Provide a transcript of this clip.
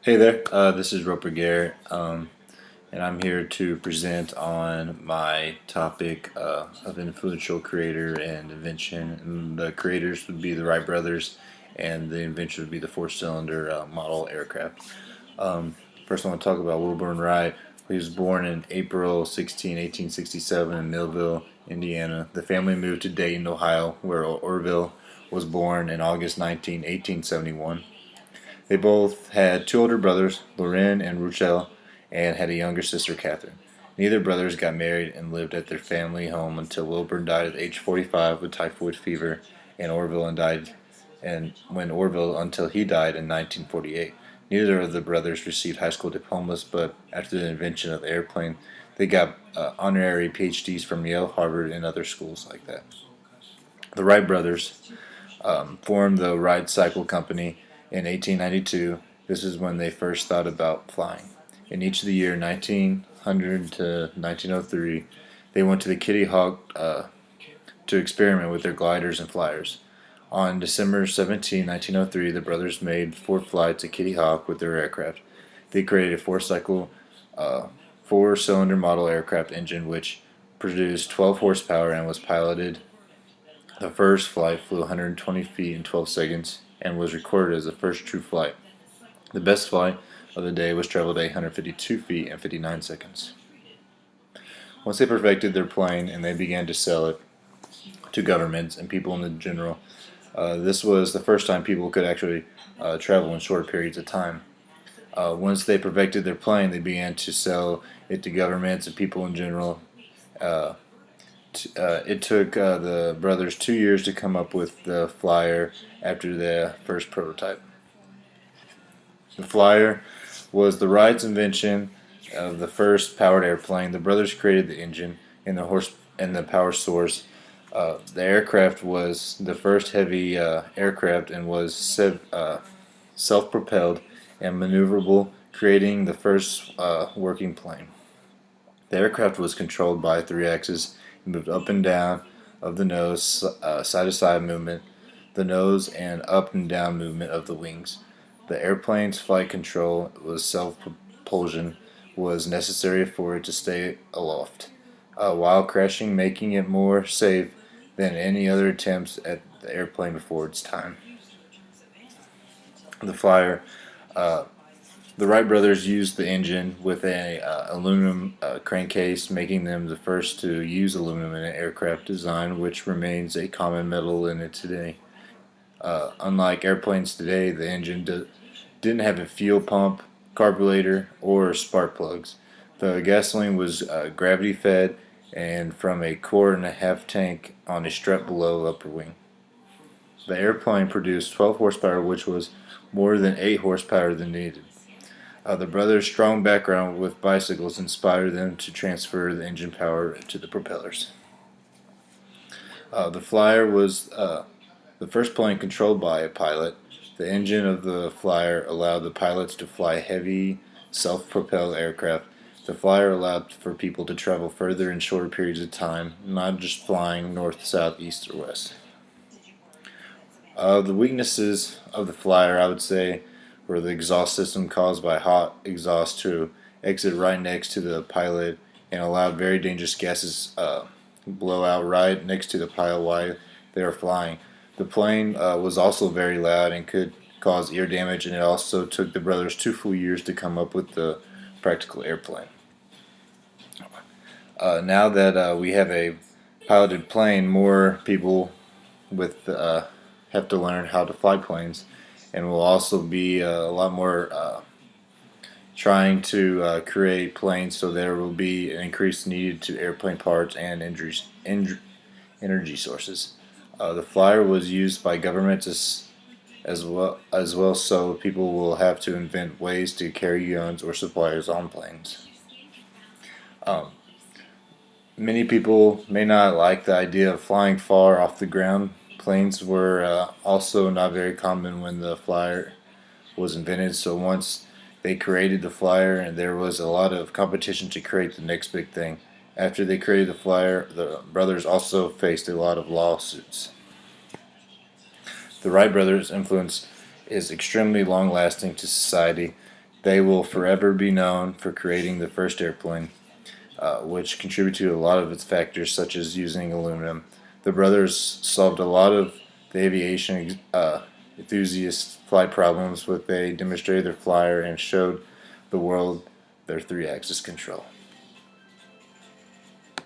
Hey there, this is Roper Garrett, and I'm here to present on my topic of influential creator and invention. And the creators would be the Wright brothers, and the invention would be the four-cylinder model aircraft. First, I want to talk about Wilbur Wright. He was born in April 16, 1867, in Millville, Indiana. The family moved to Dayton, Ohio, where Orville was born in August 19, 1871. They both had two older brothers, Loren and Ruchel, and had a younger sister, Catherine. Neither brothers got married and lived at their family home until Wilburn died at age 45 with typhoid fever, and when Orville until he died in 1948. Neither of the brothers received high school diplomas, but after the invention of the airplane, they got honorary PhDs from Yale, Harvard, and other schools like that. The Wright brothers formed the Wright Cycle Company in 1892. This is when they first thought about flying. In each of the year 1900 to 1903, they went to the Kitty Hawk to experiment with their gliders and flyers. On December 17, 1903, the brothers made four flights at Kitty Hawk with their aircraft. They created a uh, four-cylinder model aircraft engine which produced 12 horsepower and was piloted. The first flight flew 120 feet in 12 seconds and was recorded as the first true flight. The best flight of the day was traveled 852 feet in 59 seconds. Once they perfected their plane and they began to sell it to governments and people in the general, this was the first time people could actually travel in short periods of time. Once they perfected their plane, they began to sell it to governments and people in general. Uh, it took the brothers 2 years to come up with the flyer after the first prototype. The flyer was the Wright's invention of the first powered airplane. The brothers created the engine and the power source. The aircraft was the first heavy aircraft and was self-propelled and maneuverable, creating the first working plane. The aircraft was controlled by three axes and moved up and down of the nose, side to side movement, the nose, and up and down movement of the wings. The airplane's flight control was self-propulsion was necessary for it to stay aloft, while crashing, making it more safe than any other attempts at the airplane before its time. The flyer uh, The Wright brothers used the engine with a aluminum crankcase, making them the first to use aluminum in an aircraft design, which remains a common metal in it today. Unlike airplanes today, the engine didn't have a fuel pump, carburetor, or spark plugs. The gasoline was gravity fed and from a quart and a half tank on a strap below upper wing. The airplane produced 12 horsepower, which was more than 8 horsepower than needed. The brothers' strong background with bicycles inspired them to transfer the engine power to the propellers. The Flyer was the first plane controlled by a pilot. The engine of the Flyer allowed the pilots to fly heavy, self-propelled aircraft. The Flyer allowed for people to travel further in shorter periods of time, not just flying north, south, east, or west. The weaknesses of the Flyer, I would say, were the exhaust system caused by hot exhaust to exit right next to the pilot and allowed very dangerous gases blow out right next to the pilot while they were flying. The plane was also very loud and could cause ear damage, and it also took the brothers 2 full years to come up with the practical airplane. Now that we have a piloted plane, more people with have to learn how to fly planes, and will also be a lot more trying to create planes, so there will be an increased need to airplane parts and energy sources. The flyer was used by governments as well, so people will have to invent ways to carry guns or supplies on planes. Um, Many people may not like the idea of flying far off the ground. Planes were also not very common when the flyer was invented, so once they created the flyer, and there was a lot of competition to create the next big thing. After they created the flyer, the brothers also faced a lot of lawsuits. The Wright brothers' influence is extremely long lasting to society. They will forever be known for creating the first airplane, which contributed to a lot of its factors, such as using aluminum. The brothers solved a lot of the aviation enthusiast flight problems with they demonstrated their flyer and showed the world their three-axis control.